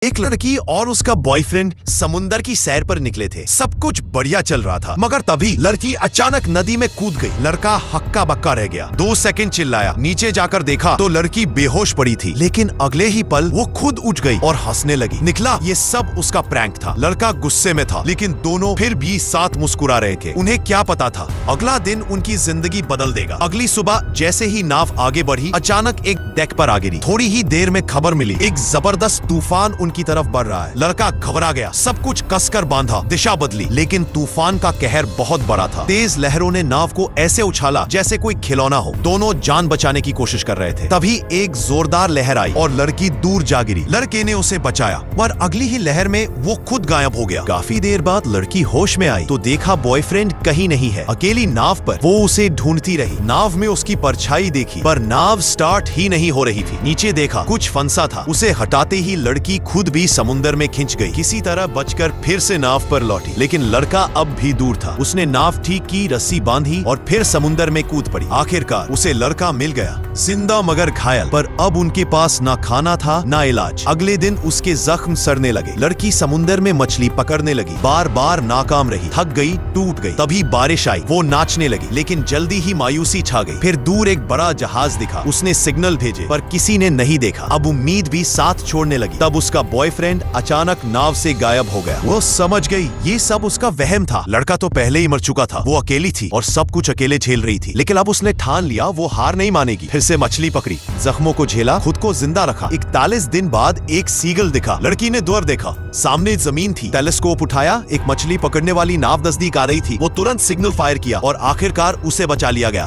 एक लड़की और उसका बॉयफ्रेंड समुंदर की सैर पर निकले थे। सब कुछ बढ़िया चल रहा था, मगर तभी लड़की अचानक नदी में कूद गई। लड़का हक्का बक्का रह गया। 2 सेकंड चिल्लाया, नीचे जाकर देखा तो लड़की बेहोश पड़ी थी। लेकिन अगले ही पल वो खुद उठ गई और हंसने लगी। निकला ये सब उसका प्रैंक था। लड़का गुस्से में था, लेकिन दोनों फिर भी साथ मुस्कुरा रहे थे। उन्हें क्या पता था अगला दिन उनकी जिंदगी बदल देगा। अगली सुबह जैसे ही नाव आगे बढ़ी, अचानक एक डेक पर आ गिरी। थोड़ी ही देर में खबर मिली, एक जबरदस्त तूफान उनकी तरफ बढ़ रहा है। लड़का घबरा गया, सब कुछ कसकर बांधा, दिशा बदली, लेकिन तूफान का कहर बहुत बड़ा था। तेज लहरों ने नाव को ऐसे उछाला जैसे कोई खिलौना हो। दोनों जान बचाने की कोशिश कर रहे थे। तभी एक जोरदार लहर आई और लड़की दूर जा गिरी। लड़के ने उसे बचाया, पर अगली ही लहर में वो खुद गायब हो गया। काफी देर बाद लड़की होश में आई तो देखा बॉयफ्रेंड कहीं नहीं है। अकेली नाव पर वो उसे ढूंढती रही। नाव में उसकी परछाई देखी, पर नाव स्टार्ट ही नहीं हो रही थी। नीचे देखा, कुछ फंसा था। उसे हटाते ही लड़की खुद भी समुंदर में खिंच गई। किसी तरह बचकर फिर से नाव पर लौटी, लेकिन लड़का अब भी दूर था। उसने नाव ठीक की, रस्सी बांधी और फिर समुंदर में कूद पड़ी। आखिरकार उसे लड़का मिल गया, जिंदा मगर घायल। पर अब उनके पास ना खाना था ना इलाज। अगले दिन उसके जख्म सड़ने लगे। लड़की समुंदर में मछली पकड़ने लगी, बार बार नाकाम रही, थक गई, टूट गई। तभी बारिश आई, वो नाचने लगी, लेकिन जल्दी ही मायूसी छा गई। फिर दूर एक बड़ा जहाज दिखा। उसने सिग्नल भेजे, पर किसी ने नहीं देखा। अब उम्मीद भी साथ छोड़ने लगी। तब उसका बॉयफ्रेंड अचानक नाव से गायब हो गया। वो समझ गई ये सब उसका वहम था। लड़का तो पहले ही मर चुका था। वो अकेली थी और सब कुछ अकेले झेल रही थी। लेकिन अब उसने ठान लिया वो हार नहीं मानेगी। फिर से मछली पकड़ी, जख्मों को झेला, खुद को जिंदा रखा। 41 दिन बाद एक सीगल दिखा। लड़की ने दूर देखा, सामने जमीन थी। टेलीस्कोप उठाया, एक मछली पकड़ने वाली नाव नजदीक आ रही थी। वो तुरंत सिग्नल फायर किया और आखिरकार उसे बचा लिया गया।